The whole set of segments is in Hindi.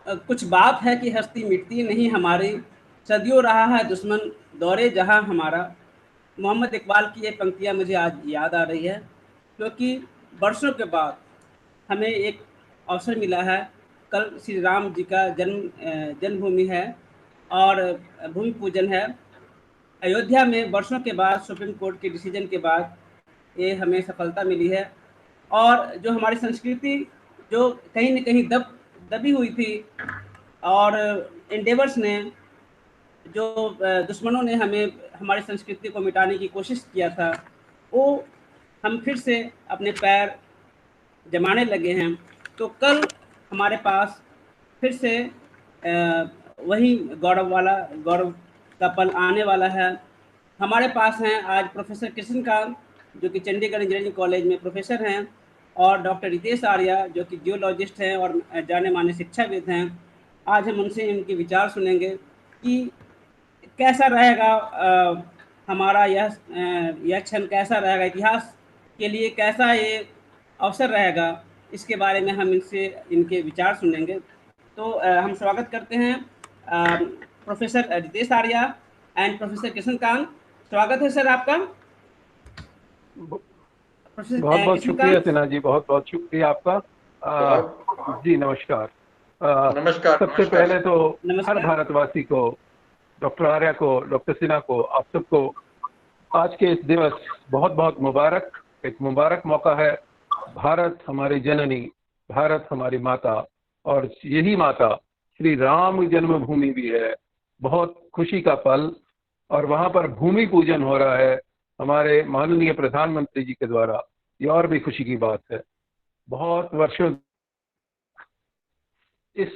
कुछ बात है कि हस्ती मिटती नहीं हमारी, सदियों रहा है दुश्मन दौरे जहां हमारा। मोहम्मद इकबाल की ये पंक्तियां मुझे आज याद आ रही है, क्योंकि वर्षों के बाद हमें एक अवसर मिला है। कल श्री राम जी का जन्मभूमि है और भूमि पूजन है। अयोध्या में वर्षों के बाद सुप्रीम कोर्ट के डिसीजन के बाद ये हमें सफलता मिली है। और जो हमारी संस्कृति जो कहीं न कहीं दबी हुई थी, और एंडेवर्स ने जो दुश्मनों ने हमें हमारी संस्कृति को मिटाने की कोशिश किया था, वो हम फिर से अपने पैर जमाने लगे हैं। तो कल हमारे पास फिर से वही गौरव का पल आने वाला है। हमारे पास हैं आज प्रोफेसर कृष्णकांत, जो कि चंडीगढ़ इंजीनियरिंग कॉलेज में प्रोफेसर हैं, और डॉक्टर रितेश आर्या, जो कि जियोलॉजिस्ट हैं और जाने माने शिक्षाविद हैं। आज हम उनसे इनके विचार सुनेंगे कि कैसा रहेगा हमारा यह क्षण कैसा रहेगा, इतिहास के लिए कैसा ये अवसर रहेगा, इसके बारे में हम इनसे इनके विचार सुनेंगे। तो हम स्वागत करते हैं professor Ritesh Arya and professor Krishnakant. स्वागत है सर आपका। बहुत प्रोफेसर बहुत शुक्रिया कृष्णकांत। सिन्हा जी, बहुत बहुत शुक्रिया आपका। जी नमस्कार। नमस्कार। सबसे पहले तो हर नमस्कार। भारतवासी को, डॉक्टर आर्या को, डॉक्टर सिन्हा को, आप सबको आज के इस दिवस बहुत बहुत मुबारक। एक मुबारक मौका है। भारत हमारी जननी, भारत हमारी माता, और यही माता श्री राम जन्मभूमि भी है। बहुत खुशी का पल, और वहां पर भूमि पूजन हो रहा है हमारे माननीय प्रधानमंत्री जी के द्वारा। ये और भी खुशी की बात है। बहुत वर्षों इस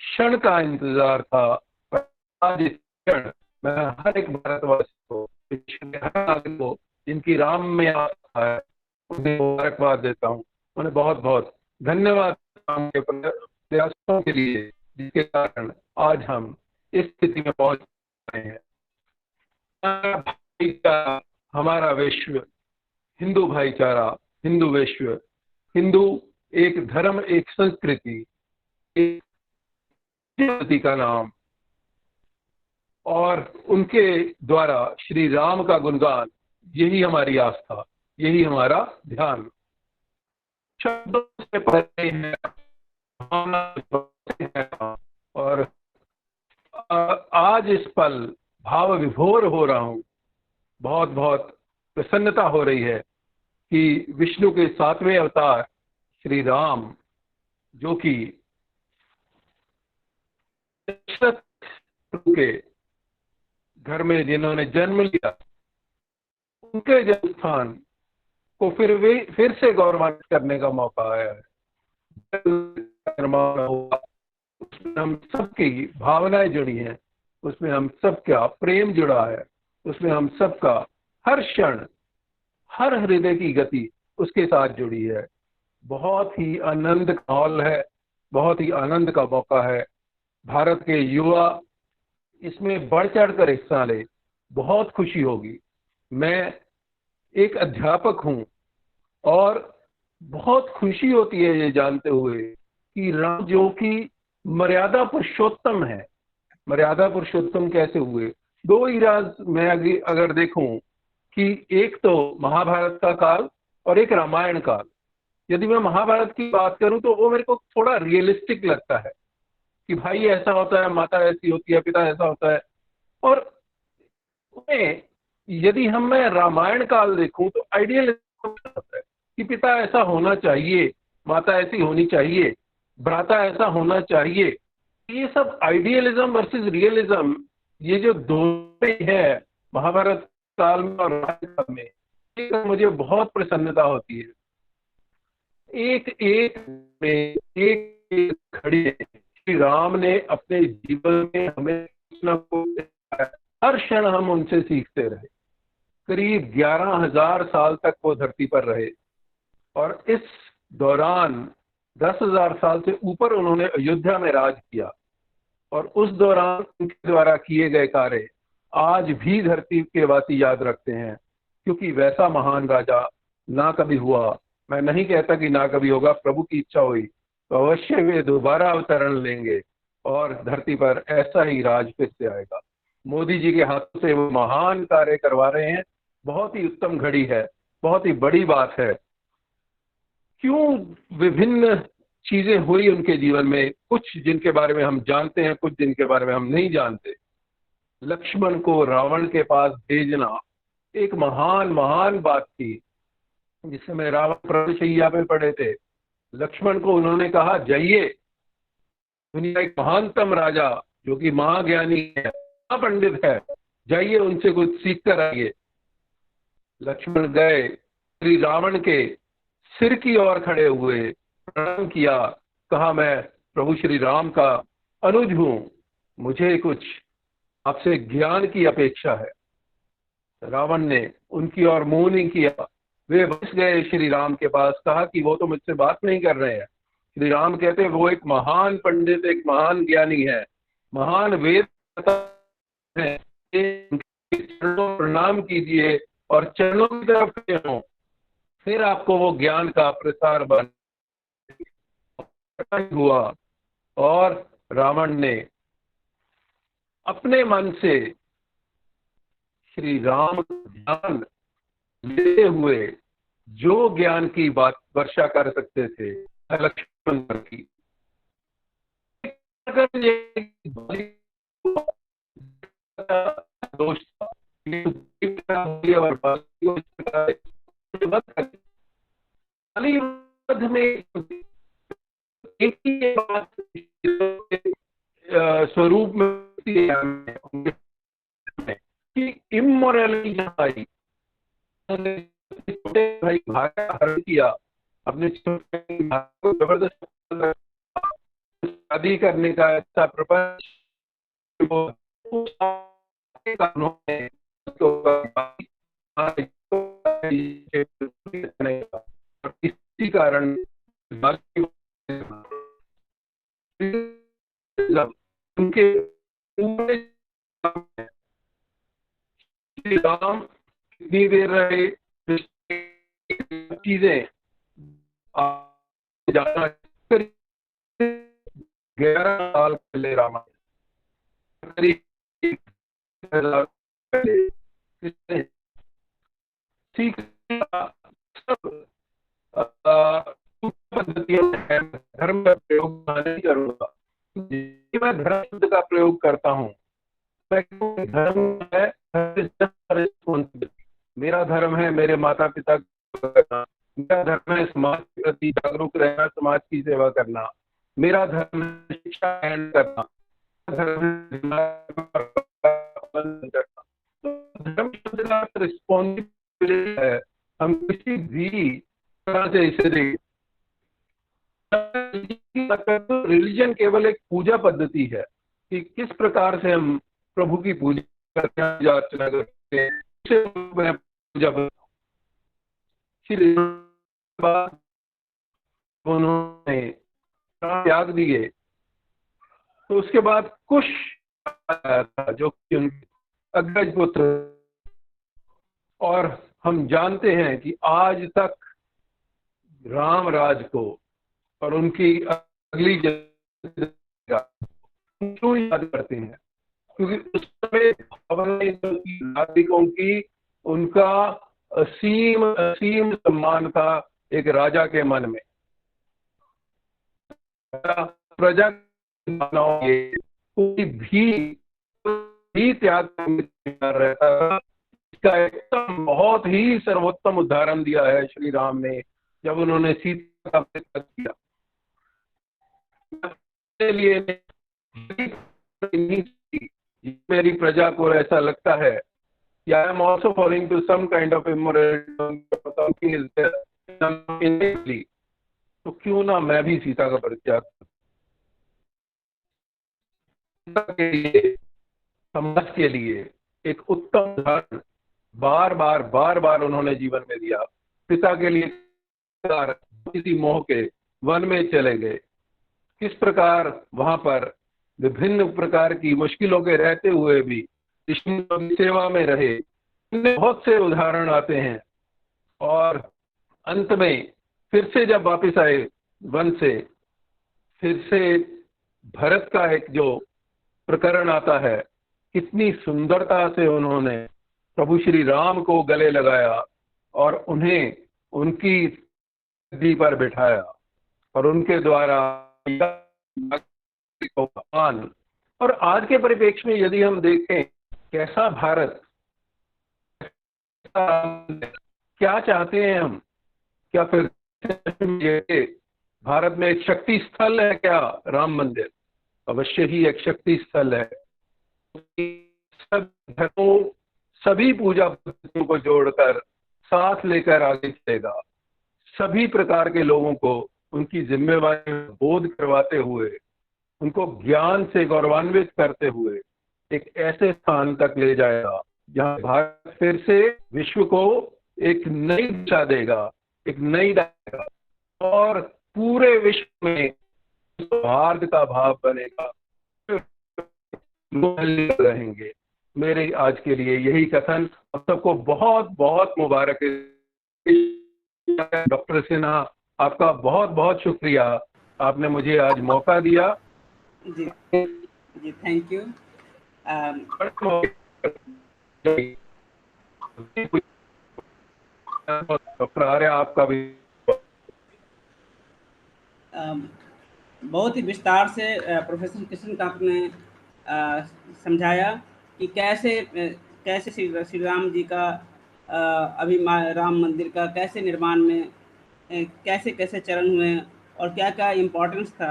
क्षण का इंतजार था, पर आज इस क्षण मैं हर एक भारतवासी को, हर नागरिक को जिनकी राम में आस्था है, उन्हें मुबारकबाद देता हूँ। उन्हें बहुत बहुत धन्यवाद राम के प्रयासों के लिए, जिसके कारण आज हम इस स्थिति में पहुंच रहे हैं। हमारा विश्व, हिंदू भाईचारा, हिंदू विश्व, हिंदू एक धर्म, एक संस्कृति, एक जाति का नाम, और उनके द्वारा श्री राम का गुणगान, यही हमारी आस्था, यही हमारा ध्यान। शब्दों से परे है, और आज इस पल भाव विभोर हो रहा हूं। बहुत बहुत प्रसन्नता हो रही है कि विष्णु के 7वें अवतार श्री राम, जो कि दशरथ के घर में जिन्होंने जन्म लिया, उनके जन्म स्थान को फिर से गौरवान्वित करने का मौका आया है। निर्माण हुआ, उसमें हम सबकी भावनाएं जुड़ी हैं, उसमें हम सबका प्रेम जुड़ा है, उसमें हम सबका हर क्षण, हर हृदय की गति उसके साथ जुड़ी है। बहुत ही आनंद का माहौल है, बहुत ही आनंद का मौका है। भारत के युवा इसमें बढ़ चढ़कर हिस्सा ले, बहुत खुशी होगी। मैं एक अध्यापक हूं, और बहुत खुशी होती है ये जानते हुए कि राम जो कि मर्यादा पुरुषोत्तम है। मर्यादा पुरुषोत्तम कैसे हुए? दो इराज मैं अगर देखूं कि एक तो महाभारत का काल और एक रामायण काल। यदि मैं महाभारत की बात करूं तो वो मेरे को थोड़ा रियलिस्टिक लगता है कि भाई ऐसा होता है, माता ऐसी होती है, पिता ऐसा होता है। और उसमें यदि मैं रामायण काल देखूं तो आइडियल होता है कि पिता ऐसा होना चाहिए, माता ऐसी होनी चाहिए, भ्राता ऐसा होना चाहिए। ये सब आइडियलिज्म वर्सेस रियलिज्म, ये जो दोनों है महाभारत काल में और रामायण काल में, ये मुझे बहुत प्रसन्नता होती है। एक एक में एक खड़ी श्री राम ने अपने जीवन में हमें कुछ न कुछ, हर क्षण हम उनसे सीखते रहे। करीब 11,000 साल तक वो धरती पर रहे, और इस दौरान 10,000 साल से ऊपर उन्होंने अयोध्या में राज किया। और उस दौरान उनके द्वारा किए गए कार्य आज भी धरती के वासी याद रखते हैं, क्योंकि वैसा महान राजा ना कभी हुआ। मैं नहीं कहता कि ना कभी होगा, प्रभु की इच्छा हुई तो अवश्य वे दोबारा अवतरण लेंगे, और धरती पर ऐसा ही राज फिर से आएगा। मोदी जी के हाथों से वो महान कार्य करवा रहे हैं। बहुत ही उत्तम घड़ी है, बहुत ही बड़ी बात है। क्यों विभिन्न चीजें हुई उनके जीवन में, कुछ जिनके बारे में हम जानते हैं, कुछ जिनके बारे में हम नहीं जानते। लक्ष्मण को रावण के पास भेजना एक महान महान बात थी। जिस समय रावण प्राणशैया पे पड़े थे, लक्ष्मण को उन्होंने कहा, जाइए, दुनिया एक महानतम राजा जो कि महाज्ञानी है, महापंडित है, जाइए उनसे कुछ सीख कर आइए। लक्ष्मण गए, श्री रावण के सिर की ओर खड़े हुए, प्रणाम किया, कहा, मैं प्रभु श्री राम का अनुज हूं, मुझे कुछ आपसे ज्ञान की अपेक्षा है। रावण ने उनकी ओर मुंह नहीं किया। वे बस गए श्री राम के पास, कहा कि वो तो मुझसे बात नहीं कर रहे हैं। श्री राम कहते हैं, वो एक महान पंडित, एक महान ज्ञानी है, महान वेद है, चरणों प्रणाम कीजिए और चरणों की तरफ खड़े हों, फिर आपको वो ज्ञान का प्रसार बन हुआ। और रावण ने अपने मन से श्री राम ज्ञान लेते हुए जो ज्ञान की बात वर्षा कर सकते थे, लक्ष्मण पर की। दोष में एक ही बात स्वरूप में कि इमोरलिटी जहाँ आई, छोटे भाई भाई का हरण किया, अपने छोटे भाई को जबरदस्त शादी करने का ऐसा प्रपंच इसी कारण उनके राम कितनी देर रहे, चीजें जाना 11 साल पहले रामायण ठीक पद्धतियां धर्म का प्रयोग नहीं करूंगा। मैं धर्म शब्द का प्रयोग करता हूँ, धर्म है मेरा धर्म है मेरे माता पिता को करना, मेरा धर्म है समाज के प्रति जागरूक रहना, समाज की सेवा करना, मेरा धर्म है शिक्षा ग्रहण करना, धर्म शब्द का रिस्पॉन्सिबिलिटी है। हम किसी भी तरह से इसे देखें, रिलीजन केवल एक पूजा पद्धति है कि किस प्रकार से हम प्रभु की पूजा करते हैं, पूजा अर्चना करते हैं, पूजा उन्होंने त्याग दिए। तो उसके बाद कुश आया था जो कि उनके अग्रज पुत्र, और हम जानते हैं कि आज तक राम राज को और उनकी अगली क्यों याद करते हैं, क्योंकि उस समय नागरिकों की उनका असीम असीम सम्मान था एक राजा के मन में। प्रजा कोई भी त्याग रहता था। इसका एकदम बहुत ही सर्वोत्तम उदाहरण दिया है श्री राम ने जब उन्होंने सीता का त्याग किया। लिए मेरी प्रजा को ऐसा लगता है कि I am also following to some kind of immorality, तो क्यों ना मैं भी सीता का परित्याग के लिए, समाज के लिए एक उत्तम उदाहरण बार बार उन्होंने जीवन में दिया। पिता के लिए किसी मोह के वन में चले गए, किस प्रकार वहां पर विभिन्न प्रकार की मुश्किलों के रहते हुए भी कृष्ण की सेवा में रहे, बहुत से उदाहरण आते हैं। और अंत में फिर से जब वापस आए वन से, फिर से भरत का एक जो प्रकरण आता है, कितनी सुंदरता से उन्होंने प्रभु श्री राम को गले लगाया और उन्हें उनकी गद्दी पर बिठाया और उनके द्वारा भगवान। और आज के परिप्रेक्ष्य में यदि हम देखें कैसा भारत, क्या चाहते हैं हम, क्या फिर भारत में एक शक्ति स्थल है क्या राम मंदिर? अवश्य ही एक शक्ति स्थल है। सब धर्मों, सभी पूजा पद्धतियों को जोड़कर साथ लेकर आगे चलेगा, सभी प्रकार के लोगों को उनकी जिम्मेवारी बोध करवाते हुए, उनको ज्ञान से गौरवान्वित करते हुए एक ऐसे स्थान तक ले जाएगा जहां भारत फिर से विश्व को एक नई दिशा देगा, एक नई देगा और पूरे विश्व में सौहार्द का भाव बनेगा, लोग रहेंगे। मेरे आज के लिए यही कथन। आप सबको बहुत बहुत मुबारक। डॉक्टर सिन्हा, आपका बहुत बहुत शुक्रिया, आपने मुझे आज मौका दिया। जी जी, थैंक यू। डॉक्टर आर्य, आपका भी बहुत ही विस्तार से प्रोफेसर कृष्णकांत ने समझाया कि कैसे श्री राम जी का राम मंदिर का कैसे निर्माण में कैसे कैसे चरण हुए और क्या क्या इम्पोर्टेंस था।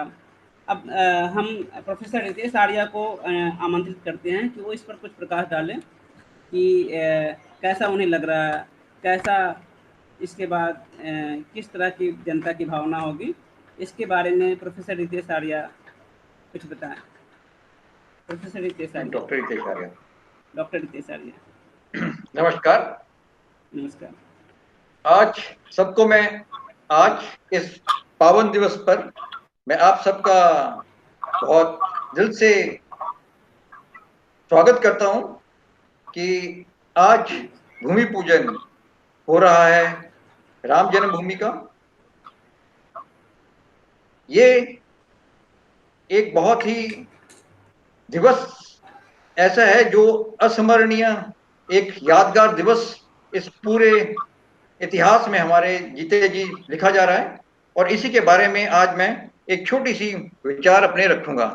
अब हम प्रोफेसर रितेश आर्या को आमंत्रित करते हैं कि वो इस पर कुछ प्रकाश डालें कि कैसा उन्हें लग रहा है, कैसा इसके बाद किस तरह की जनता की भावना होगी, इसके बारे में प्रोफेसर रितेश आर्या कुछ बताएं। Professor Ritesh Arya. Doctor Ritesh Arya. Doctor Ritesh Arya, नमस्कार। नमस्कार। आज सबको मैं आज इस पावन दिवस पर मैं आप सबका बहुत दिल से स्वागत करता हूं कि आज भूमि पूजन हो रहा है राम जन्मभूमि का। ये एक बहुत ही दिवस ऐसा है जो अस्मरणीय, एक यादगार दिवस इस पूरे इतिहास में हमारे जीते जी लिखा जा रहा है और इसी के बारे में आज मैं एक छोटी सी विचार अपने रखूंगा।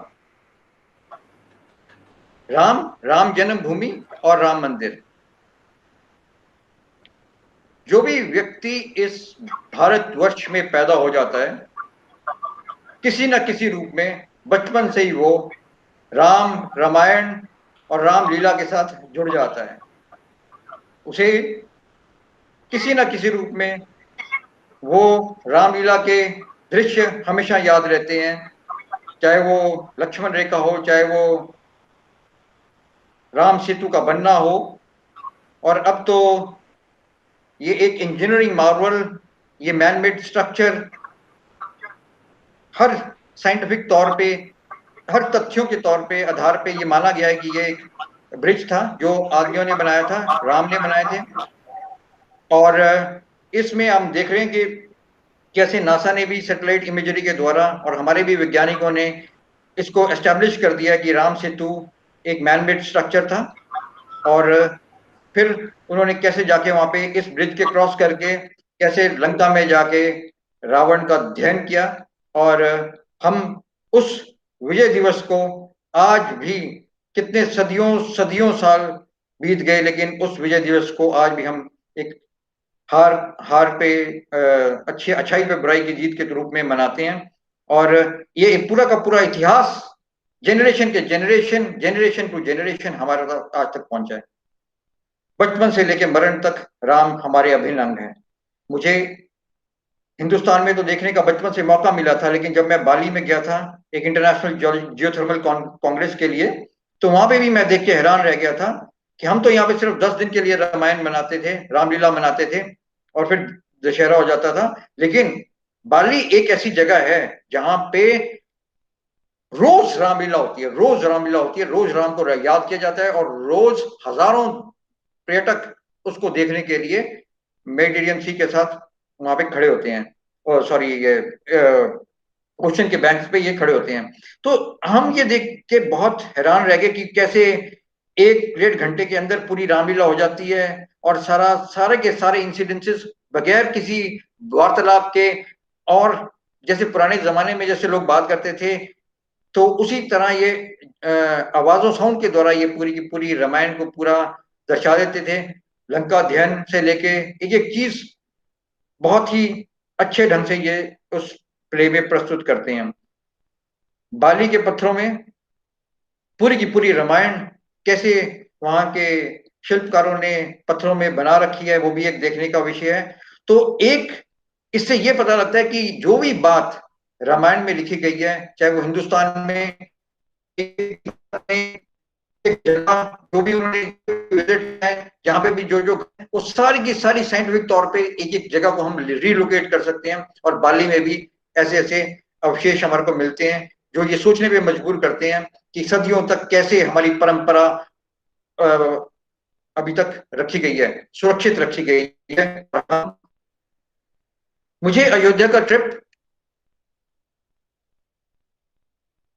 राम जन्मभूमि और राम मंदिर। जो भी व्यक्ति इस भारतवर्ष में पैदा हो जाता है, किसी न किसी रूप में बचपन से ही वो रामायण और रामलीला के साथ जुड़ जाता है। उसे किसी न किसी रूप में वो रामलीला के दृश्य हमेशा याद रहते हैं, चाहे वो लक्ष्मण रेखा हो, चाहे वो राम सेतु का बनना हो। और अब तो ये एक इंजीनियरिंग मार्वल, ये मैनमेड स्ट्रक्चर हर साइंटिफिक तौर पे, हर तथ्यों के तौर पे आधार पे ये माना गया है कि ये एक ब्रिज था जो आदमियों ने बनाया था, राम ने बनाए थे। और इसमें हम देख रहे हैं कि कैसे नासा ने भी सैटेलाइट इमेजरी के द्वारा और हमारे भी वैज्ञानिकों ने इसको एस्टैब्लिश कर दिया कि राम सेतु एक मैनमेड स्ट्रक्चर था। और फिर उन्होंने कैसे जाके वहां पे इस ब्रिज के क्रॉस करके कैसे लंका में जाके रावण का दहन किया। और हम उस विजय दिवस को आज भी, कितने सदियों सदियों साल बीत गए, लेकिन उस विजय दिवस को आज भी हम एक हार पे अच्छाई पे बुराई की जीत के रूप में मनाते हैं। और ये पूरा का पूरा इतिहास जनरेशन टू जनरेशन हमारे आज तक पहुंचा है। बचपन से लेकर मरण तक राम हमारे अभिन्न अंग हैं। मुझे हिंदुस्तान में तो देखने का बचपन से मौका मिला था, लेकिन जब मैं बाली में गया था एक इंटरनेशनल जियोथर्मल कांग्रेस के लिए, तो वहां पे भी मैं देख के हैरान रह गया था कि हम तो यहाँ पे सिर्फ 10 दिन के लिए रामायण मनाते थे, रामलीला मनाते थे और फिर दशहरा हो जाता था। लेकिन बाली एक ऐसी जगह है जहां पे रोज रामलीला होती है, रोज रामलीला होती है, रोज राम को याद किया जाता है और रोज हजारों पर्यटक उसको देखने के लिए मेडिटेरियन सी के साथ वहां पे खड़े होते हैं। और सॉरी, ये क्वेश्चन के बैंक पे ये खड़े होते हैं। तो हम ये देख के बहुत हैरान रह गए कि कैसे 1-1.5 घंटे के अंदर पूरी रामलीला हो जाती है और सारे के सारे इंसिडेंसेस बगैर किसी वार्तालाप के, और जैसे पुराने जमाने में जैसे लोग बात करते थे तो उसी तरह ये आवाजों साउंड के द्वारा ये पूरी की पूरी रामायण को पूरा दर्शा देते थे। लंका अध्ययन से लेके एक एक चीज बहुत ही अच्छे ढंग से ये उस प्ले में प्रस्तुत करते हैं। बाली के पत्थरों में पूरी की पूरी रामायण कैसे वहां के शिल्पकारों ने पत्थरों में बना रखी है, वो भी एक देखने का विषय है। तो एक इससे ये पता लगता है कि जो भी बात रामायण में लिखी गई है, चाहे वो हिंदुस्तान में एक जगह जो भी उन्होंने विजिट है, जहां पे भी जो जो वो सारी की सारी साइंटिफिक तौर पे एक एक जगह को हम रिलोकेट कर सकते हैं। और बाली में भी ऐसे ऐसे अवशेष हमारे को मिलते हैं जो ये सोचने पे मजबूर करते हैं कि सदियों तक कैसे हमारी परंपरा अभी तक रखी गई है, सुरक्षित रखी गई है। मुझे अयोध्या का ट्रिप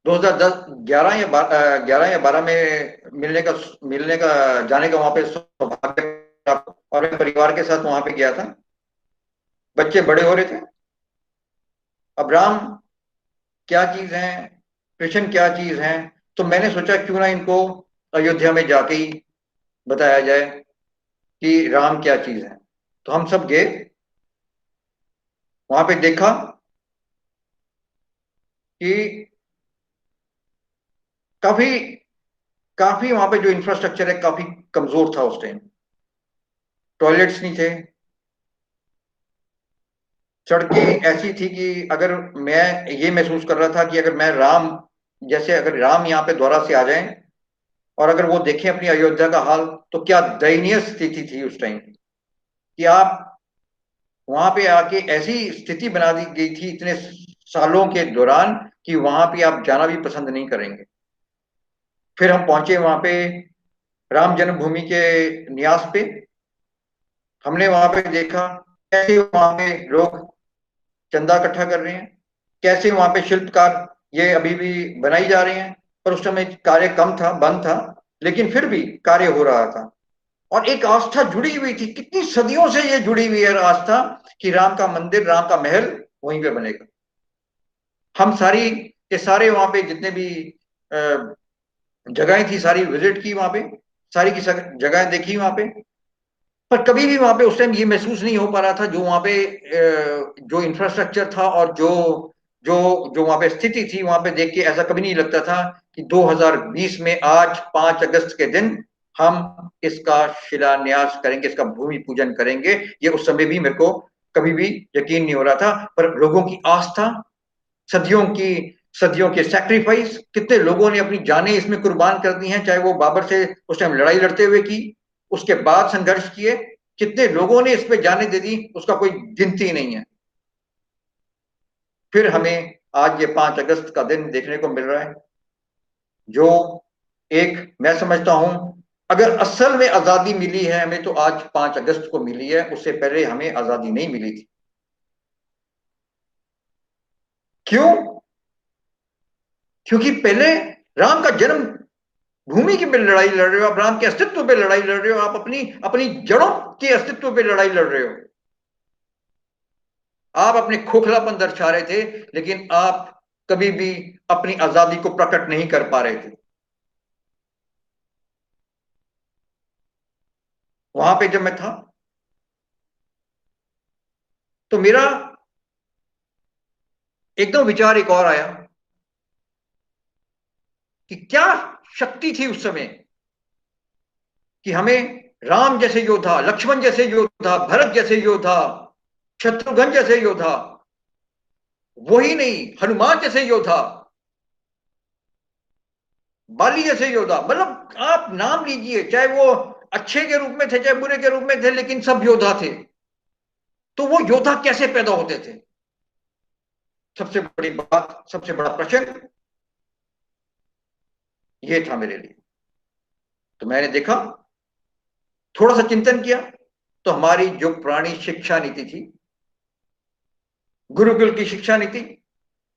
2010 11 या 12 में मिलने का जाने का वहां पे सौभाग्य, और मैं परिवार के साथ वहां पे गया था। बच्चे बड़े हो रहे थे। अब राम क्या चीज है, कृष्ण क्या चीज है, तो मैंने सोचा क्यों ना इनको अयोध्या में जाके ही बताया जाए कि राम क्या चीज है। तो हम सब गए, वहां पे देखा कि काफी काफी वहां पे जो इंफ्रास्ट्रक्चर है काफी कमजोर था उस टाइम। टॉयलेट्स नहीं थे, सड़कें ऐसी थी कि अगर मैं ये महसूस कर रहा था कि अगर मैं राम जैसे अगर राम यहाँ पे द्वारा से आ जाएं और अगर वो देखें अपनी अयोध्या का हाल, तो क्या दयनीय स्थिति थी उस टाइम कि आप वहां पे आके ऐसी स्थिति बना दी गई थी इतने सालों के दौरान कि वहां पे आप जाना भी पसंद नहीं करेंगे। फिर हम पहुंचे वहां पे राम जन्मभूमि के न्यास पे। हमने वहां पे देखा कैसे वहां पे लोग चंदा इकट्ठा कर रहे हैं, कैसे वहां पे शिल्पकार ये अभी भी बनाई जा रहे हैं। पर उस समय कार्य कम था, बंद था, लेकिन फिर भी कार्य हो रहा था और एक आस्था जुड़ी हुई थी। कितनी सदियों से ये जुड़ी हुई है आस्था कि राम का मंदिर, राम का महल वहीं पे बनेगा। हम सारी के सारे वहां पे जितने भी जगहें थी सारी विजिट की, वहां पे सारी की जगहें देखी वहां पे। पर कभी भी वहां पे उस टाइम ये महसूस नहीं हो पा रहा था जो वहां पे जो इंफ्रास्ट्रक्चर था और जो जो जो वहां पे स्थिति थी, वहां पे देख के ऐसा कभी नहीं लगता था कि 2020 में आज 5 अगस्त के दिन हम इसका शिलान्यास करेंगे, इसका भूमि पूजन करेंगे। ये उस समय भी मेरे को कभी भी यकीन नहीं हो रहा था। पर लोगों की आस्था, सदियों के सैक्रिफाइस, कितने लोगों ने अपनी जानें इसमें कुर्बान कर दी हैं, चाहे वो बाबर से उस टाइम लड़ाई लड़ते हुए की, उसके बाद संघर्ष किए, कितने लोगों ने इस पे जाने दे दी, उसका कोई गिनती नहीं है। फिर हमें आज ये 5 अगस्त का दिन देखने को मिल रहा है जो एक मैं समझता हूं अगर असल में आजादी मिली है हमें तो आज 5 अगस्त को मिली है, उससे पहले हमें आजादी नहीं मिली थी। क्यों? क्योंकि पहले राम का जन्म भूमि की पे लड़ाई लड़ रहे हो आप, राम के अस्तित्व पे लड़ाई लड़ रहे हो आप, अपनी अपनी जड़ों के अस्तित्व पे लड़ाई लड़ रहे हो। आप अपने खोखलापन दर्शा रहे थे, लेकिन आप कभी भी अपनी आजादी को प्रकट नहीं कर पा रहे थे। वहां पे जब मैं था तो मेरा एकदम विचार एक और आया कि क्या शक्ति थी उस समय कि हमें राम जैसे योद्धा, लक्ष्मण जैसे योद्धा, भरत जैसे योद्धा, शत्रुघ्न जैसे योद्धा, वही नहीं हनुमान जैसे योद्धा, बाली जैसे योद्धा, मतलब आप नाम लीजिए, चाहे वो अच्छे के रूप में थे चाहे बुरे के रूप में थे, लेकिन सब योद्धा थे। तो वो योद्धा कैसे पैदा होते थे? सबसे बड़ी बात, सबसे बड़ा प्रश्न ये था मेरे लिए। तो मैंने देखा, थोड़ा सा चिंतन किया, तो हमारी जो पुरानी शिक्षा नीति थी, गुरुकुल की शिक्षा नीति,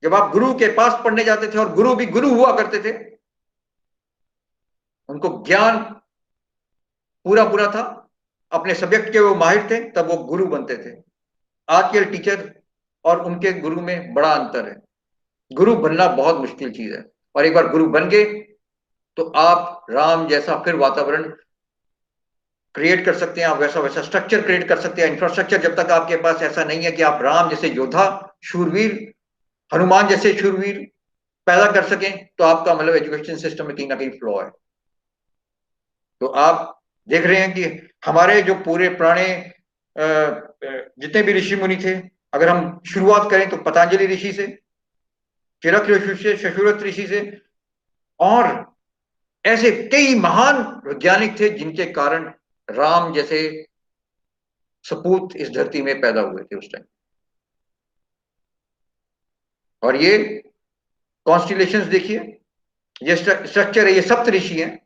जब आप गुरु के पास पढ़ने जाते थे, और गुरु भी गुरु हुआ करते थे, उनको ज्ञान पूरा पूरा था, अपने सब्जेक्ट के वो माहिर थे, तब वो गुरु बनते थे। आज के टीचर और उनके गुरु में बड़ा अंतर है। गुरु बनना बहुत मुश्किल चीज है, और एक बार गुरु बन गए तो आप राम जैसा फिर वातावरण क्रिएट कर सकते हैं, आप वैसा वैसा स्ट्रक्चर क्रिएट कर सकते हैं, इंफ्रास्ट्रक्चर। जब तक आपके पास ऐसा नहीं है कि आप राम जैसे योद्धा, शूरवीर, हनुमान जैसे शूरवीर पैदा कर सकें, तो आपका मतलब एजुकेशन सिस्टम में कहीं ना कहीं फ्लॉ है। तो आप देख रहे हैं कि हमारे जो पूरे पुराने जितने भी ऋषि मुनि थे, अगर हम शुरुआत करें तो पतंजलि ऋषि से, चिरक ऋषि से, शशुरत ऋषि से, और ऐसे कई महान वैज्ञानिक थे जिनके कारण राम जैसे सपूत इस धरती में पैदा हुए थे उस टाइम। और ये कॉन्स्टिलेशंस देखिए, ये स्ट्रक्चर है, ये सप्त ऋषि हैं,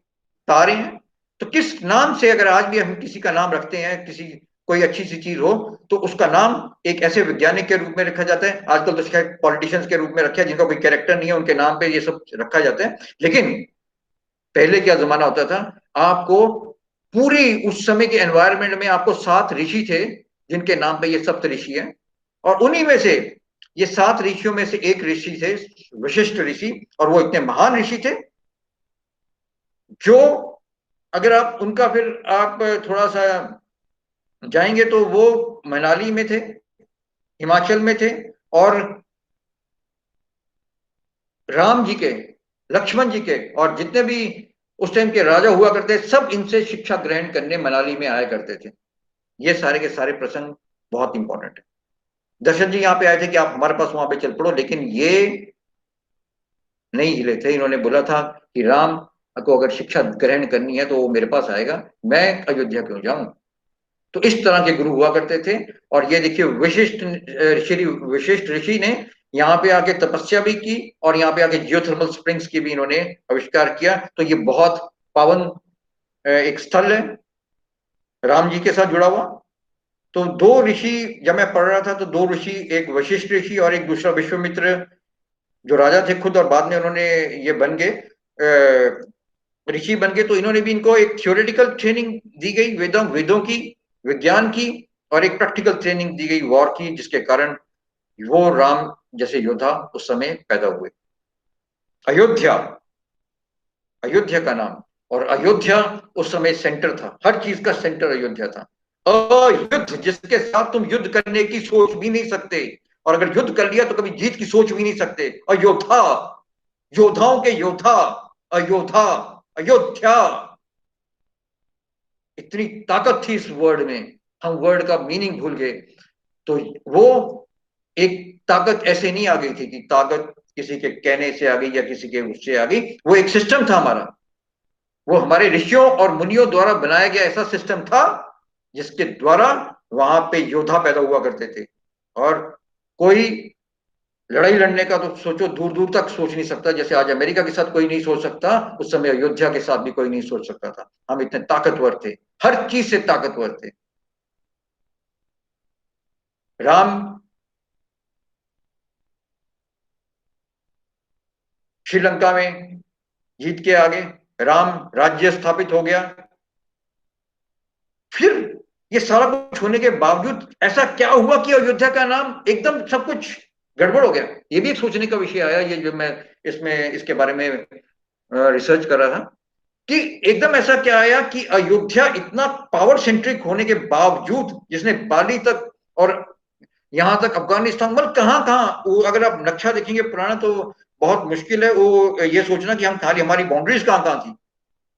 तारे हैं। तो किस नाम से अगर आज भी हम किसी का नाम रखते हैं, किसी कोई अच्छी सी चीज हो, तो उसका नाम एक ऐसे वैज्ञानिक के रूप में रखा जाता है। आजकल तो शायद पॉलिटिशियंस के रूप में रखा है, जिनका कोई कैरेक्टर नहीं है, उनके नाम पे ये सब रखा जाता है। लेकिन पहले क्या जमाना होता था, आपको पूरी उस समय के एनवायरनमेंट में आपको 7 ऋषि थे जिनके नाम पे ये सप्त ऋषि हैं, और उन्हीं में से ये 7 ऋषियों में से एक ऋषि थे वशिष्ठ ऋषि, और वो इतने महान ऋषि थे जो, अगर आप उनका फिर आप थोड़ा सा जाएंगे तो वो मनाली में थे, हिमाचल में थे, और राम जी के, लक्ष्मण जी के, और जितने भी उस टाइम के राजा हुआ करते, सब इनसे शिक्षा ग्रहण करने मनाली में आया करते थे। ये सारे के सारे प्रसंग बहुत इंपॉर्टेंट है। दशरथ जी यहाँ पे आए थे कि आप हमारे पास वहां पे चल पड़ो, लेकिन ये नहीं हिले थे। इन्होंने बोला था कि राम को अगर शिक्षा ग्रहण करनी है तो वो मेरे पास आएगा, मैं अयोध्या क्यों जाऊं। तो इस तरह के गुरु हुआ करते थे। और ये देखिए, वशिष्ठ ऋषि ने यहाँ पे आके तपस्या भी की, और यहाँ पे आके जियोथर्मल स्प्रिंग्स की भी इन्होंने आविष्कार किया। तो ये बहुत पावन एक स्थल है राम जी के साथ जुड़ा हुआ। तो 2 ऋषि, जब मैं पढ़ रहा था तो 2 ऋषि, एक वशिष्ठ ऋषि और एक दूसरा विश्वामित्र, जो राजा थे खुद और बाद में उन्होंने ये बन गए ऋषि बन गए। तो इन्होंने भी, इनको एक थियोरेटिकल ट्रेनिंग दी गई वेदों की, विज्ञान की, और एक प्रैक्टिकल ट्रेनिंग दी गई वॉर की, जिसके कारण वो राम जैसे योद्धा उस समय पैदा हुए। अयोध्या, अयोध्या का नाम, और अयोध्या उस समय सेंटर था, हर चीज का सेंटर अयोध्या था। अयुद्ध, जिसके साथ तुम युद्ध करने की सोच भी नहीं सकते, और अगर युद्ध कर लिया तो कभी जीत की सोच भी नहीं सकते। अयोध्या, योद्धाओं के योद्धा, अयोध्या, अयोध्या। इतनी ताकत थी इस वर्ड में, हम वर्ड का मीनिंग भूल गए। तो वो एक ताकत ऐसे नहीं आ गई थी कि ताकत किसी के कहने से आ गई या किसी के उससे आ गई। वो एक सिस्टम था हमारा, वो हमारे ऋषियों और मुनियों द्वारा बनाया गया ऐसा सिस्टम था जिसके द्वारा वहां पे योद्धा पैदा हुआ करते थे। और कोई लड़ाई लड़ने का तो सोचो दूर दूर तक सोच नहीं सकता। जैसे आज अमेरिका के साथ कोई नहीं सोच सकता, उस समय अयोध्या के साथ भी कोई नहीं सोच सकता था। हम इतने ताकतवर थे, हर चीज से ताकतवर थे। राम श्रीलंका में जीत के आगे, राम राज्य स्थापित हो गया। फिर ये सारा कुछ होने के बावजूद ऐसा क्या हुआ कि अयोध्या का नाम एकदम सब कुछ गड़बड़ हो गया। ये भी एक सोचने का विषय आया, ये जो मैं इसके बारे में रिसर्च कर रहा था, कि एकदम ऐसा क्या आया कि अयोध्या इतना पावर सेंट्रिक होने के बावजूद, जिसने बाली तक और यहां तक अफगानिस्तान, मतलब कहाँ कहाँ वो, अगर आप नक्शा देखेंगे पुराना तो बहुत मुश्किल है वो ये सोचना कि हम खाली हमारी बाउंड्रीज कहाँ कहाँ थी,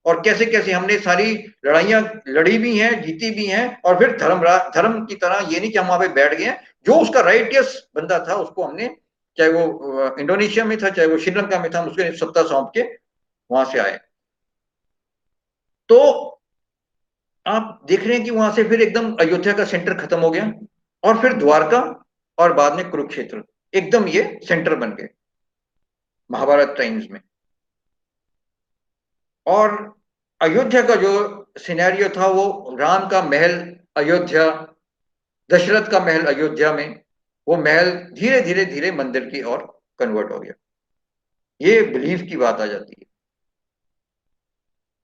और कैसे कैसे हमने सारी लड़ाइयां लड़ी भी हैं, जीती भी हैं। और फिर धर्म की तरह ये नहीं कि हम वहां पे बैठ गए हैं, जो उसका राइटियस बंदा था उसको हमने, चाहे वो इंडोनेशिया में था चाहे वो श्रीलंका में था, हम उसके सत्ता सौंप के वहां से आए। तो आप देख रहे हैं कि वहां से फिर एकदम अयोध्या का सेंटर खत्म हो गया, और फिर द्वारका, और बाद में कुरुक्षेत्र एकदम ये सेंटर बन गए महाभारत टाइम्स में। और अयोध्या का जो सिनेरियो था, वो राम का महल अयोध्या, दशरथ का महल अयोध्या में, वो महल धीरे धीरे धीरे मंदिर की ओर कन्वर्ट हो गया। ये बिलीफ की बात आ जाती है।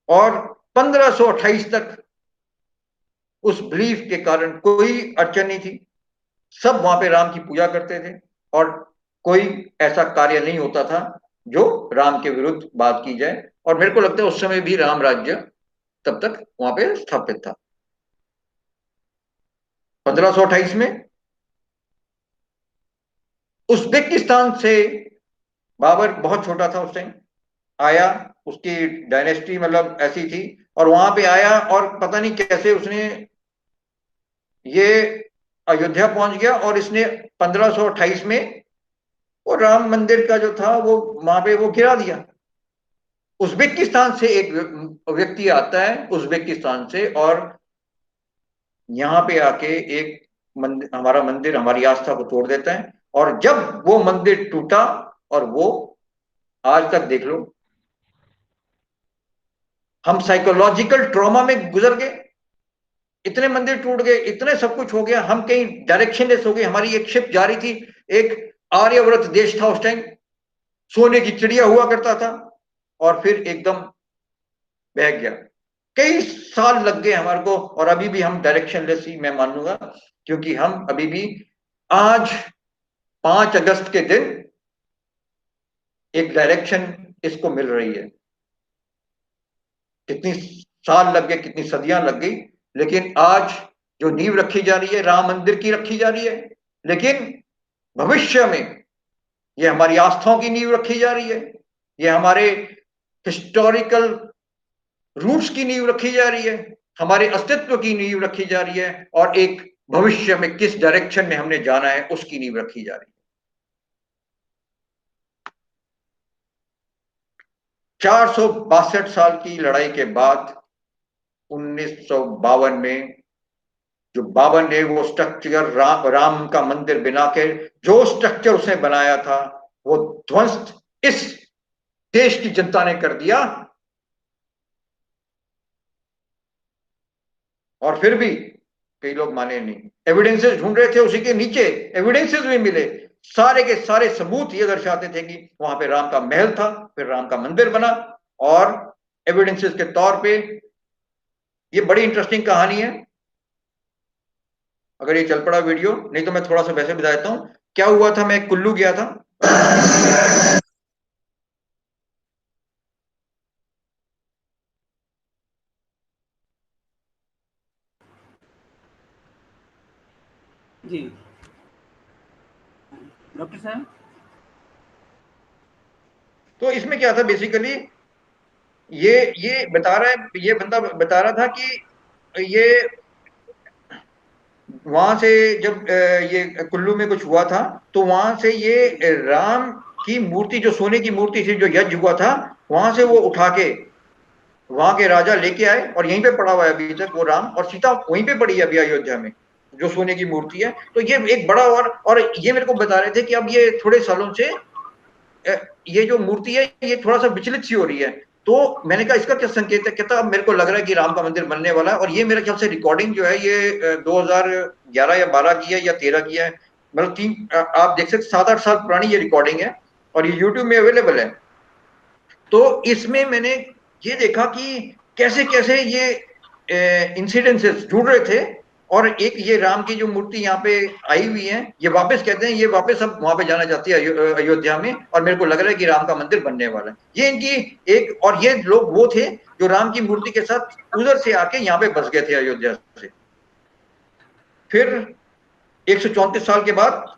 और 1528 तक उस बिलीफ के कारण कोई अड़चन नहीं थी, सब वहां पे राम की पूजा करते थे और कोई ऐसा कार्य नहीं होता था जो राम के विरुद्ध बात की जाए। और मेरे को लगता है उस समय भी राम राज्य तब तक वहां पे स्थापित था। 1528 में उज्बेकिस्तान से बाबर बहुत छोटा था उस टाइम आया, उसकी डायनेस्टी मतलब ऐसी थी, और वहां पे आया और पता नहीं कैसे उसने ये अयोध्या पहुंच गया और इसने 1528 में वो राम मंदिर का जो था वो वहां पे वो गिरा दिया। उज्बेकिस्तान से एक व्यक्ति आता है उज्बेकिस्तान से और यहाँ पे आके एक मंदिर, हमारा मंदिर, हमारी आस्था को तोड़ देता है। और जब वो मंदिर टूटा, और वो आज तक देख लो, हम साइकोलॉजिकल ट्रॉमा में गुजर गए, इतने मंदिर टूट गए, इतने सब कुछ हो गया, हम कहीं डायरेक्शनलेस हो गए। हमारी एक शिप जा रही थी, एक आर्यव्रत देश था उस टाइम, सोने की चिड़िया हुआ करता था, और फिर एकदम बह गया। कई साल लग गए हमारे को, और अभी भी हम डायरेक्शनलेस ही मैं मानूंगा, क्योंकि हम अभी भी आज 5 अगस्त के दिन एक डायरेक्शन इसको मिल रही है। कितनी साल लग गए, कितनी सदियां लग गई, लेकिन आज जो नींव रखी जा रही है राम मंदिर की रखी जा रही है, लेकिन भविष्य में ये हमारी आस्थाओं की नींव रखी जा रही है, ये हमारे हिस्टोरिकल रूट्स की नींव रखी जा रही है, हमारे अस्तित्व की नींव रखी जा रही है, और एक भविष्य में किस डायरेक्शन में हमने जाना है उसकी नींव रखी जा रही है। 462 साल की लड़ाई के बाद 1952 में जो बाबर ने वो स्ट्रक्चर राम का मंदिर बना के जो स्ट्रक्चर उसने बनाया था वो ध्वंस इस देश की जनता ने कर दिया। और फिर भी कई लोग माने नहीं, एविडेंसेस ढूंढ रहे थे, उसी के नीचे एविडेंसेस भी मिले, सारे के सारे सबूत ये दर्शाते थे कि वहां पे राम का महल था, फिर राम का मंदिर बना। और एविडेंसेस के तौर पे ये बड़ी इंटरेस्टिंग कहानी है, अगर ये चल पड़ा वीडियो, नहीं तो मैं थोड़ा सा वैसे बता देता हूं क्या हुआ था। मैं कुल्लू गया था, जी डॉक्टर साहब। तो इसमें क्या था बेसिकली, ये बता रहा है, ये बंदा बता रहा था कि ये वहां से जब ये कुल्लू में कुछ हुआ था, तो वहां से ये राम की मूर्ति, जो सोने की मूर्ति थी, जो यज्ञ हुआ था, वहां से वो उठा के वहां के राजा लेके आए, और यहीं पे पड़ा हुआ है अभी तक वो राम और सीता, वहीं पे पड़ी है अभी अयोध्या में, जो सोने की मूर्ति है। तो ये एक बड़ा, और ये मेरे को बता रहे थे कि अब ये थोड़े सालों से ये जो मूर्ति है ये थोड़ा सा विचलित सी हो रही है। तो मैंने कहा इसका क्या संकेत है, कहता अब मेरे को लग रहा है कि राम का मंदिर बनने वाला है। और ये मेरे ख्याल से रिकॉर्डिंग जो है ये 2011 या 12 की है या 13 की है, मतलब आप देख सकते 7-8 साल पुरानी ये रिकॉर्डिंग है, और ये यूट्यूब में अवेलेबल है। तो इसमें मैंने ये देखा कि कैसे कैसे ये इंसिडेंसेस जुड़ रहे थे, और एक ये राम की जो मूर्ति यहाँ पे आई हुई है, ये वापस कहते हैं, ये वापस अब वहां पे जाना चाहती है अयोध्या में, और मेरे को लग रहा है कि राम का मंदिर बनने वाला है। ये इनकी एक, और ये लोग वो थे जो राम की मूर्ति के साथ उधर से आके यहाँ पे बस गए थे अयोध्या से। फिर 134 साल के बाद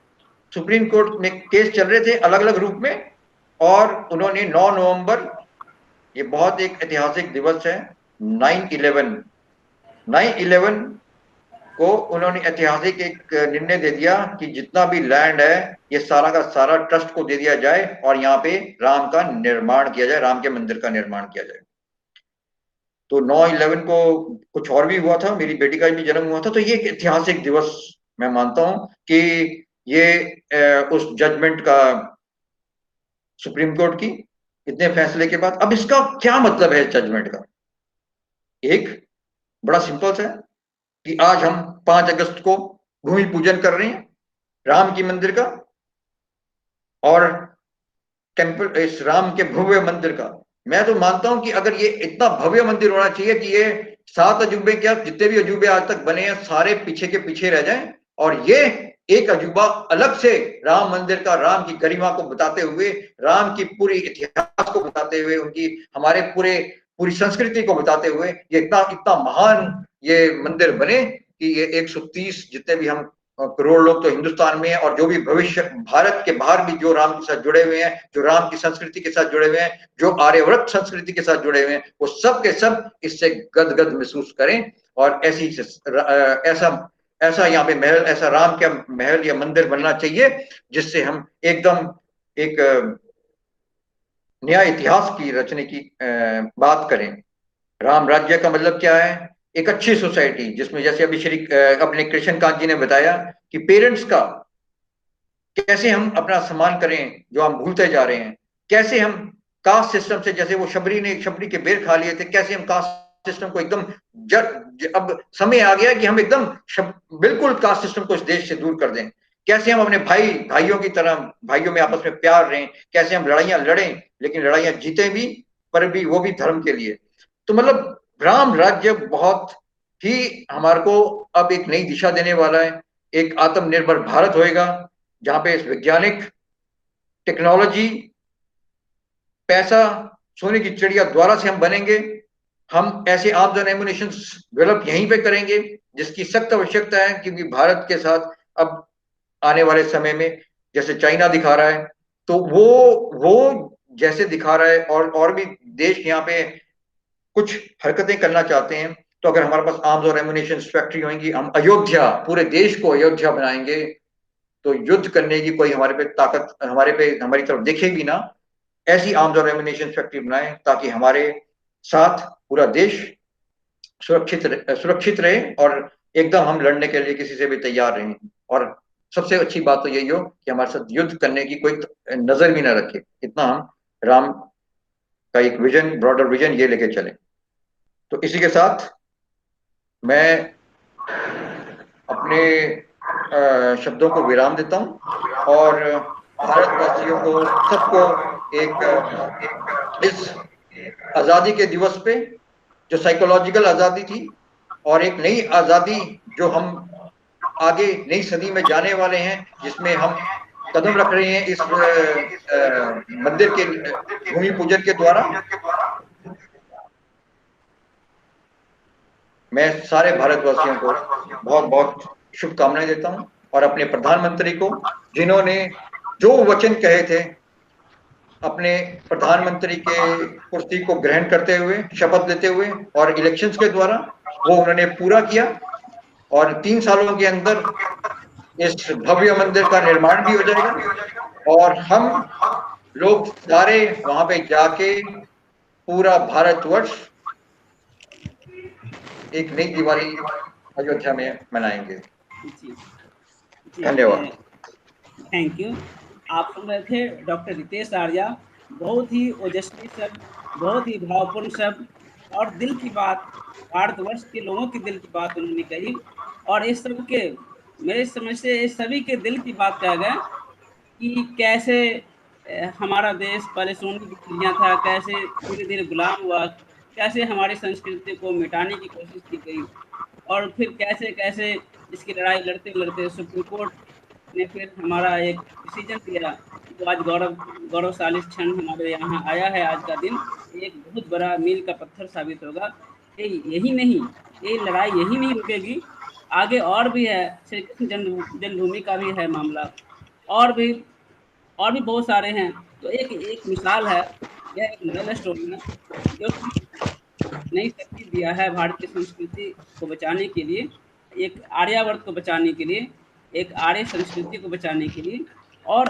सुप्रीम कोर्ट में केस चल रहे थे अलग अलग रूप में, और उन्होंने 9 नवंबर, ये बहुत एक ऐतिहासिक दिवस है, 9/11 को उन्होंने ऐतिहासिक एक निर्णय दे दिया कि जितना भी लैंड है ये सारा का सारा ट्रस्ट को दे दिया जाए, और यहाँ पे राम का निर्माण किया जाए, राम के मंदिर का निर्माण किया जाए। तो 9/11 को कुछ और भी हुआ था, मेरी बेटी का भी जन्म हुआ था। तो ये एक ऐतिहासिक दिवस मैं मानता हूं कि ये उस जजमेंट का, सुप्रीम कोर्ट की इतने फैसले के बाद, अब इसका क्या मतलब है जजमेंट का। एक बड़ा सिंपल सा है कि आज हम 5 अगस्त को भूमि पूजन कर रहे हैं राम की मंदिर का, और टेम्पल, इस राम के भव्य मंदिर का। मैं तो मानता हूं कि अगर ये इतना भव्य मंदिर होना चाहिए कि ये 7 अजूबे, क्या जितने भी अजूबे आज तक बने हैं सारे पीछे के पीछे रह जाएं, और ये एक अजूबा अलग से राम मंदिर का, राम की गरिमा को बताते हुए, राम की पूरी इतिहास को बताते हुए, उनकी हमारे पूरी संस्कृति को बताते हुए ये इतना इतना महान ये मंदिर बने कि ये 130 जितने भी हम करोड़ लोग तो हिंदुस्तान में है, और जो भी भविष्य भारत के बाहर भी जो राम के साथ जुड़े हुए हैं, जो राम की संस्कृति के साथ जुड़े हुए हैं, जो आर्यव्रत संस्कृति के साथ जुड़े हुए हैं, वो सब के सब इससे गदगद महसूस करें। और ऐसा यहाँ पे महल, ऐसा राम का महल या मंदिर बनना चाहिए जिससे हम एकदम एक नया इतिहास की रचने की बात करें। राम राज्य का मतलब क्या है? एक अच्छी सोसाइटी जिसमें, जैसे अभी अपने कृष्णकांत जी ने बताया कि पेरेंट्स का कैसे हम अपना सम्मान करें जो हम भूलते जा रहे हैं, कैसे हम कास्ट सिस्टम से, जैसे वो शबरी के बेर खा लिए थे, कैसे हम कास्ट सिस्टम को एकदम अब समय आ गया कि हम एकदम बिल्कुल कास्ट सिस्टम को इस देश से दूर कर दें, कैसे हम अपने भाइयों की तरह भाइयों में आपस में प्यार रहें, कैसे हम लड़ाइयां लड़ें लेकिन लड़ाइयां जीते भी, पर भी वो भी धर्म के लिए। तो मतलब राम राज्य बहुत ही हमारे को अब एक नई दिशा देने वाला है। एक आत्मनिर्भर भारत होएगा जहां पे वैज्ञानिक, टेक्नोलॉजी, पैसा, सोने की चिड़िया द्वारा से हम बनेंगे। हम ऐसे आर्म्स एंड एमुनिशन डेवलप यहीं पे करेंगे जिसकी सख्त आवश्यकता है, क्योंकि भारत के साथ अब आने वाले समय में जैसे चाइना दिखा रहा है, तो वो जैसे दिखा रहा है, और भी देश यहाँ पे कुछ हरकतें करना चाहते हैं, तो अगर हमारे पास आर्म्स और एमुनिशन फैक्ट्री होंगी, हम अयोध्या, पूरे देश को अयोध्या बनाएंगे, तो युद्ध करने की कोई हमारे पे ताकत, हमारी तरफ देखेगी ना। ऐसी आर्म्स और एमुनिशन फैक्ट्री बनाएं ताकि हमारे साथ पूरा देश सुरक्षित रहे और एकदम हम लड़ने के लिए किसी से भी तैयार रहें। और सबसे अच्छी बात तो यही हो कि हमारे साथ युद्ध करने की कोई नजर भी ना रखे। इतना हम राम का एक विजन, ब्रॉडर विजन ये लेके चले। तो इसी के साथ मैं अपने शब्दों को विराम देता हूं और भारतवासियों को सबको इस आजादी के दिवस पे, जो साइकोलॉजिकल आजादी थी और एक नई आजादी जो हम आगे नई सदी में जाने वाले हैं, जिसमें हम कदम रख रहे हैं इस मंदिर के भूमि पूजन के द्वारा, मैं सारे भारतवासियों को बहुत बहुत शुभकामनाएं देता हूं। और अपने प्रधानमंत्री को, जिन्होंने जो वचन कहे थे अपने प्रधानमंत्री के कुर्सी को ग्रहण करते हुए, शपथ लेते हुए और इलेक्शंस के द्वारा, वो उन्होंने पूरा किया। और 3 सालों के अंदर इस भव्य मंदिर का निर्माण भी हो जाएगा और हम लोग सारे वहां पे जाके पूरा भारतवर्ष एक नई दिवाली अयोध्या में मनाएंगे। धन्यवाद। Thank you. आप सुन रहे थे डॉक्टर रितेश आर्या, बहुत ही ओजस्वी शब्द, बहुत ही भावपूर्ण शब्द और दिल की बात, भारतवर्ष के लोगों के दिल की बात उन्होंने कही। और इस सब के, मेरे समझ से इस सभी के दिल की बात कह गए कि कैसे हमारा देश पहले सोने की चिड़िया था, कैसे धीरे धीरे गुलाम हुआ, कैसे हमारी संस्कृति को मिटाने की कोशिश की गई, और फिर कैसे कैसे इसकी लड़ाई लड़ते लड़ते सुप्रीम कोर्ट ने फिर हमारा एक डिसीजन दिया। तो आज गौरवशाली क्षण हमारे यहाँ आया है। आज का दिन एक बहुत बड़ा मील का पत्थर साबित होगा। यही नहीं, ये लड़ाई यही नहीं रुकेगी, आगे और भी है। श्री कृष्ण जन्मभूमि का भी है मामला, और भी बहुत सारे हैं। तो एक मिसाल है, यह एक नॉवेल स्टोरी है जो नई शक्ति दिया है भारतीय संस्कृति को बचाने के लिए, एक आर्यावर्त को बचाने के लिए, एक आर्य संस्कृति को बचाने के लिए। और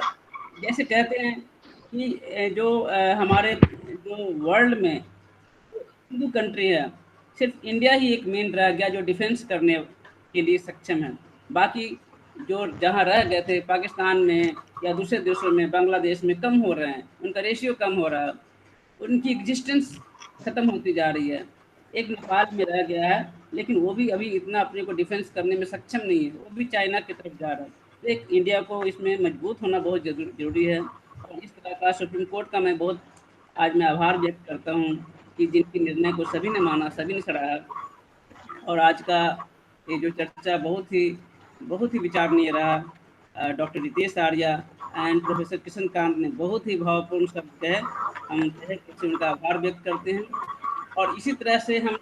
जैसे कहते हैं कि जो हमारे जो वर्ल्ड में हिंदू कंट्री है, सिर्फ इंडिया ही एक मेन रह गया जो डिफेंस करने के लिए सक्षम है। बाकी जो जहाँ रह गए थे पाकिस्तान में या दूसरे देशों में, बांग्लादेश में, कम हो रहे हैं, उनका रेशियो कम हो रहा है, उनकी एग्जिस्टेंस खत्म होती जा रही है। एक नेपाल में रह गया है, लेकिन वो भी अभी इतना अपने को डिफेंस करने में सक्षम नहीं है, वो भी चाइना की तरफ जा रहा है। तो एक इंडिया को इसमें मजबूत होना बहुत जरूरी है। और इस का सुप्रीम कोर्ट का मैं बहुत आज मैं आभार व्यक्त करता हूँ कि जिनके निर्णय को सभी ने माना, सभी ने सराहा। और आज का ये जो चर्चा बहुत ही विचारणीय रहा। Doctor Ritesh Arya and professor Krishnakant ने बहुत ही भावपूर्ण शब्द कहे, हम तहे दिल से उनका आभार व्यक्त करते हैं। और इसी तरह से हम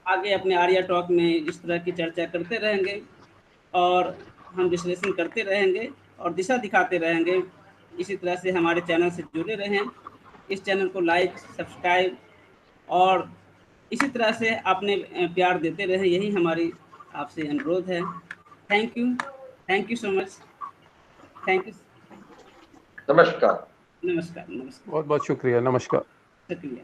आगे अपने आर्या टॉक में इस तरह की चर्चा करते रहेंगे और हम विश्लेषण करते रहेंगे और दिशा दिखाते रहेंगे। इसी तरह से हमारे चैनल से जुड़े रहें, इस चैनल को लाइक, सब्सक्राइब और इसी तरह से अपने प्यार देते रहें, यही हमारी आपसे अनुरोध है। Thank you so much. Thank you. नमस्कार। नमस्कार। बहुत बहुत शुक्रिया। नमस्कार। शुक्रिया।